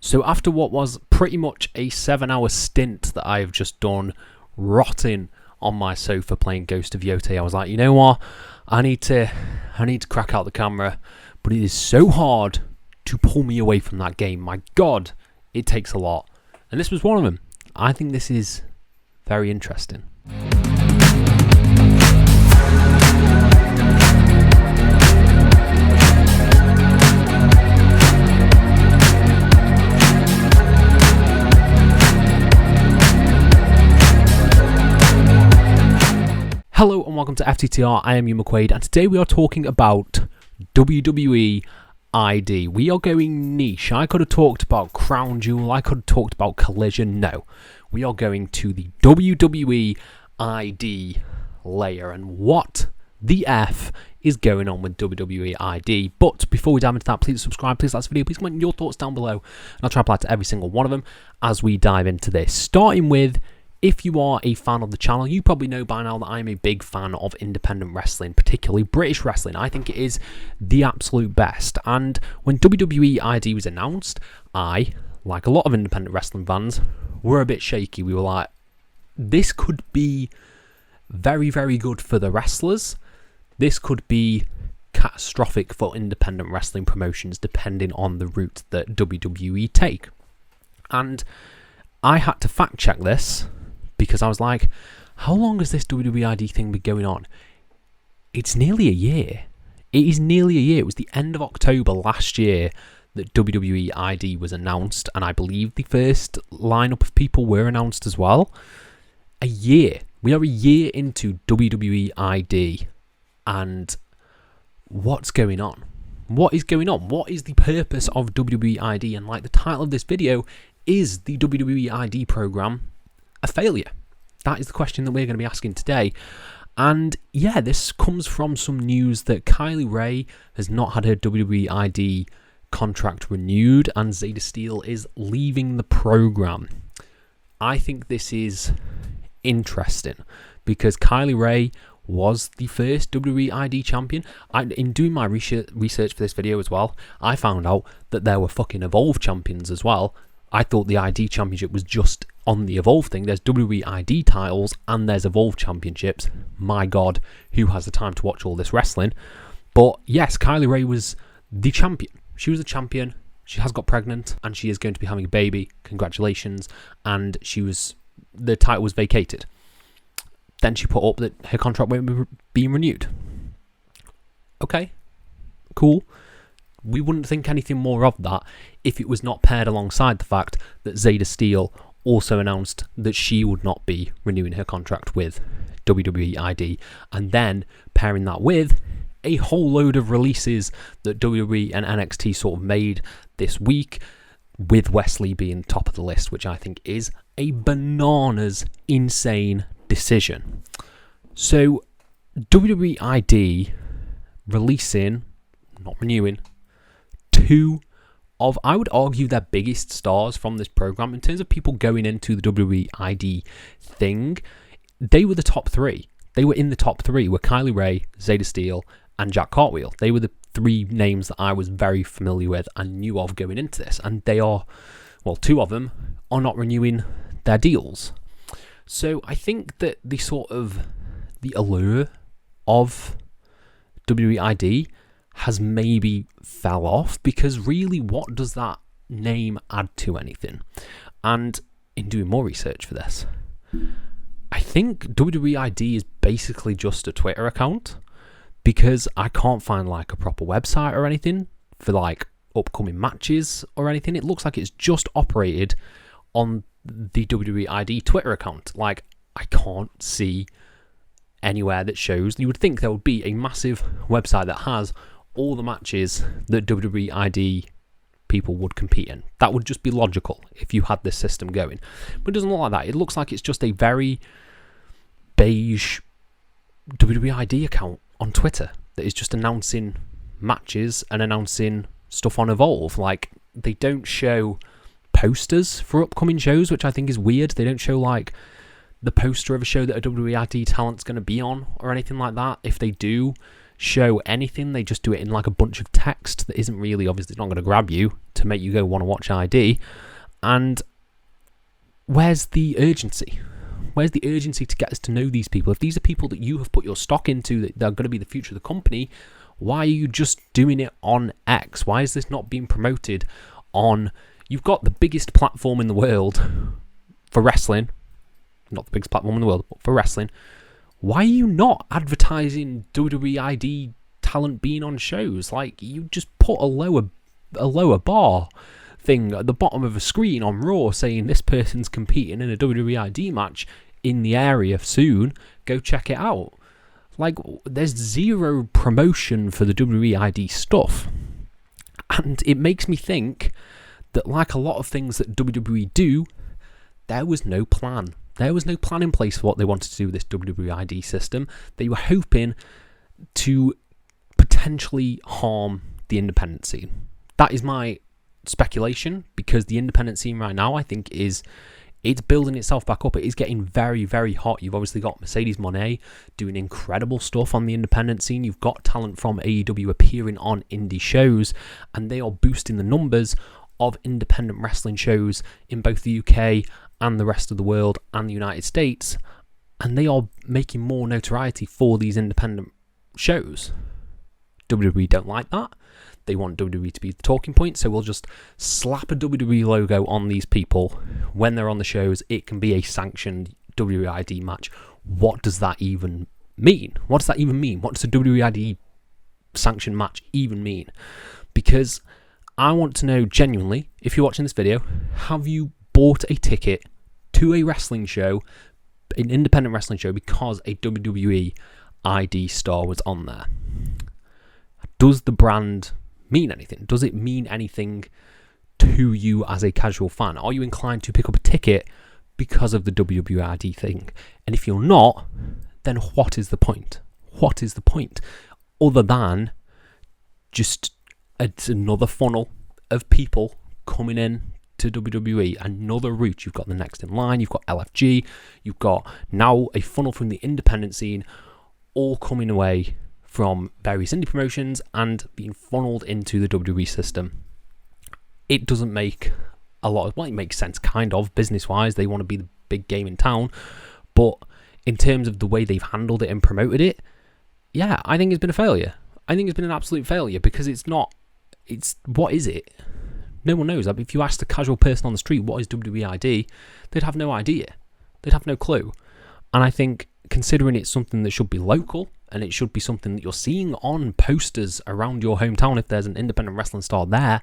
So after what was pretty much a 7-hour stint that I have just done rotting on my sofa playing Ghost of Yotei, I was like, you know what? I need to crack out the camera, but it is so hard to pull me away from that game. My God, it takes a lot. And this was one of them. I think this is very interesting. Hello and welcome to FTTR, I am Hugh McQuaid, and today we are talking about WWE ID. We are going niche. I could have talked about Crown Jewel, I could have talked about Collision. No, we are going to the WWE ID layer and what the F is going on with WWE ID. But before we dive into that, please subscribe, please like this video, please comment your thoughts down below, and I'll try to reply to every single one of them as we dive into this. Starting with, if you are a fan of the channel, you probably know by now that I'm a big fan of independent wrestling, particularly British wrestling. I think it is the absolute best. And when WWE ID was announced, I, like a lot of independent wrestling fans, were a bit shaky. We were like, this could be very, very good for the wrestlers. This could be catastrophic for independent wrestling promotions, depending on the route that WWE take. And I had to fact check this, because I was like, how long has this WWE ID thing been going on? It's nearly a year. It is nearly a year. It was the end of October last year that WWE ID was announced, and I believe the first lineup of people were announced as well. A year. We are a year into WWE ID, and what's going on? What is going on? What is the purpose of WWE ID? And like the title of this video, is the WWE ID program a failure? That is the question that we're going to be asking today. And yeah, this comes from some news that Kylie Ray has not had her WWE ID contract renewed and Zayda Steele is leaving the program. I think this is interesting because Kylie Ray was the first WWE ID champion. In doing my research for this video as well, I found out that there were fucking Evolve champions as well. I thought the ID Championship was just on the Evolve thing. There's WWE ID titles and there's Evolve Championships. My God, who has the time to watch all this wrestling? But yes, Kylie Ray was the champion. She was the champion. She has got pregnant and she is going to be having a baby. Congratulations. And the title was vacated. Then she put up that her contract won't be renewed. Okay, cool. We wouldn't think anything more of that if it was not paired alongside the fact that Zayda Steele also announced that she would not be renewing her contract with WWE ID, and then pairing that with a whole load of releases that WWE and NXT sort of made this week, with Wesley being top of the list, which I think is a bananas insane decision. So WWE ID releasing, not renewing, two of, I would argue, their biggest stars from this program in terms of people going into the WWE ID thing. They were the top three. They were in the top three were Kylie Ray, Zayda Steele, and Jack Cartwheel. They were the three names that I was very familiar with and knew of going into this. And they are, well, two of them are not renewing their deals. So I think that the allure of WWE ID has maybe fell off, because really, what does that name add to anything? And in doing more research for this, I think WWE ID is basically just a Twitter account, because I can't find like a proper website or anything for like upcoming matches or anything. It looks like it's just operated on the WWE ID Twitter account. Like, I can't see anywhere that shows. You would think there would be a massive website that has all the matches that WWE ID people would compete in. That would just be logical if you had this system going. But it doesn't look like that. It looks like it's just a very beige WWE ID account on Twitter that is just announcing matches and announcing stuff on Evolve. Like, they don't show posters for upcoming shows, which I think is weird. They don't show like the poster of a show that a WWE ID talent's going to be on or anything like that. If they do, show anything. They just do it in like a bunch of text that isn't really, obviously not going to grab you to make you go want to watch ID. And where's the urgency? Where's the urgency to get us to know these people? If these are people that you have put your stock into, that they're going to be the future of the company, why are you just doing it on X? Why is this not being promoted on... You've got the biggest platform in the world for wrestling. Not the biggest platform in the world, but for wrestling. Why are you not advertising WWE ID talent being on shows? Like, you just put a lower bar thing at the bottom of a screen on Raw saying this person's competing in a WWE ID match in the area soon. Go check it out. Like, there's zero promotion for the WWE ID stuff. And it makes me think that, like a lot of things that WWE do, there was no plan. There was no plan in place for what they wanted to do with this WWE ID system. They were hoping to potentially harm the independent scene. That is my speculation, because the independent scene right now, I think, it's building itself back up. It is getting very, very hot. You've obviously got Mercedes Moné doing incredible stuff on the independent scene. You've got talent from AEW appearing on indie shows, and they are boosting the numbers of independent wrestling shows in both the UK and the rest of the world and the United States, and they are making more notoriety for these independent shows. WWE don't like that. They want WWE to be the talking point, so we'll just slap a WWE logo on these people when they're on the shows. It can be a sanctioned WWE ID match. What does that even mean? What does that even mean? What does a WWE ID sanctioned match even mean? Because I want to know genuinely, if you're watching this video, have you bought a ticket to a wrestling show, an independent wrestling show, because a WWE ID star was on there? Does the brand mean anything? Does it mean anything to you as a casual fan? Are you inclined to pick up a ticket because of the WWE ID thing? And if you're not, then what is the point? What is the point? Other than just it's another funnel of people coming in to WWE, another route. You've got the next in line, you've got LFG, you've got now a funnel from the independent scene, all coming away from various indie promotions and being funneled into the WWE system. It doesn't make a lot of... Well, it makes sense, kind of, business-wise. They want to be the big game in town. But in terms of the way they've handled it and promoted it, yeah, I think it's been a failure. I think it's been an absolute failure, because it's not... What is it? No one knows. If you asked a casual person on the street, what is WWE ID, they'd have no idea. They'd have no clue. And I think, considering it's something that should be local, and it should be something that you're seeing on posters around your hometown, if there's an independent wrestling star there,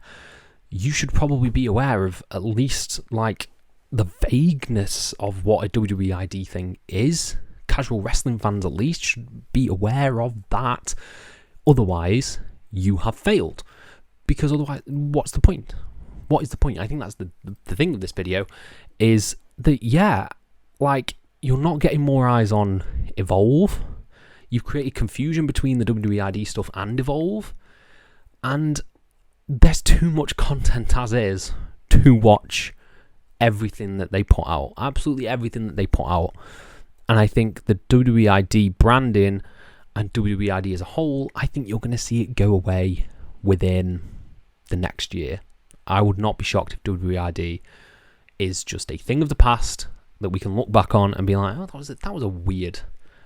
you should probably be aware of at least, like, the vagueness of what a WWE ID thing is. Casual wrestling fans, at least, should be aware of that. Otherwise, you have failed. Because otherwise, what's the point? What is the point? I think that's the thing of this video, is that, yeah, like, you're not getting more eyes on Evolve. You've created confusion between the WWE ID stuff and Evolve. And there's too much content as is to watch everything that they put out. Absolutely everything that they put out. And I think the WWE ID branding and WWE ID as a whole, I think you're going to see it go away within the next year. I would not be shocked if WWE ID is just a thing of the past that we can look back on and be like, oh, that was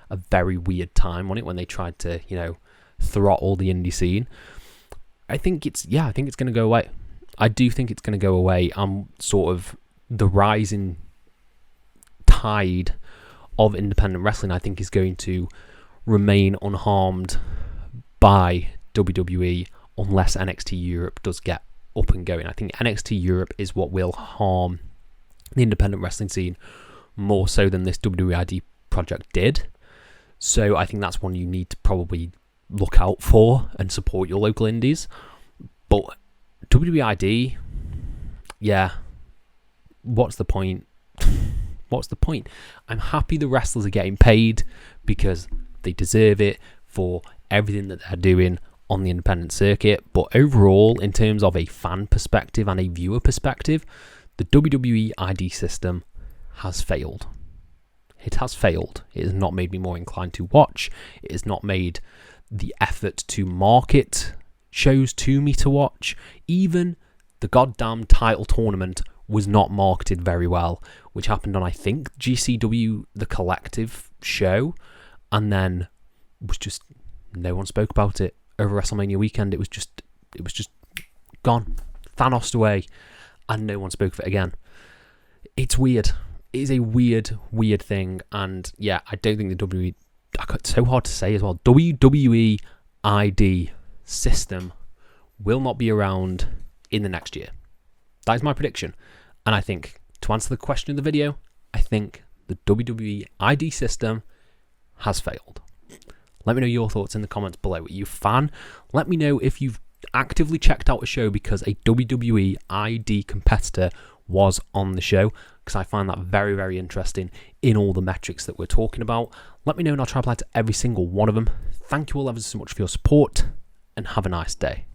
a very weird time, wasn't it, when they tried to, throttle the indie scene. I think it's going to go away. I do think it's going to go away. Sort of the rising tide of independent wrestling, I think, is going to remain unharmed by WWE unless NXT Europe does get up and going. I think NXT Europe is what will harm the independent wrestling scene more so than this WWE ID project did. So I think that's one you need to probably look out for and support your local indies. But WWE ID, yeah, what's the point? What's the point? I'm happy the wrestlers are getting paid because they deserve it for everything that they're doing on the independent circuit. But overall, in terms of a fan perspective and a viewer perspective, the WWE ID system has failed. It has failed. It has not made me more inclined to watch. It has not made the effort to market shows to me to watch. Even the goddamn title tournament was not marketed very well, which happened on, I think, GCW The Collective show, and then was just, no one spoke about it over WrestleMania weekend. It was just gone, Thanos'd away, and no one spoke of it again. It's weird. It is a weird thing, and yeah, I don't think the WWE, it's so hard to say as well, WWE ID system will not be around in the next year. That is my prediction. And I think, to answer the question of the video, I think the WWE ID system has failed. Let me know your thoughts in the comments below. Are you a fan? Let me know if you've actively checked out a show because a WWE ID competitor was on the show, because I find that very, very interesting in all the metrics that we're talking about. Let me know and I'll try to apply to every single one of them. Thank you all ever so much for your support, and have a nice day.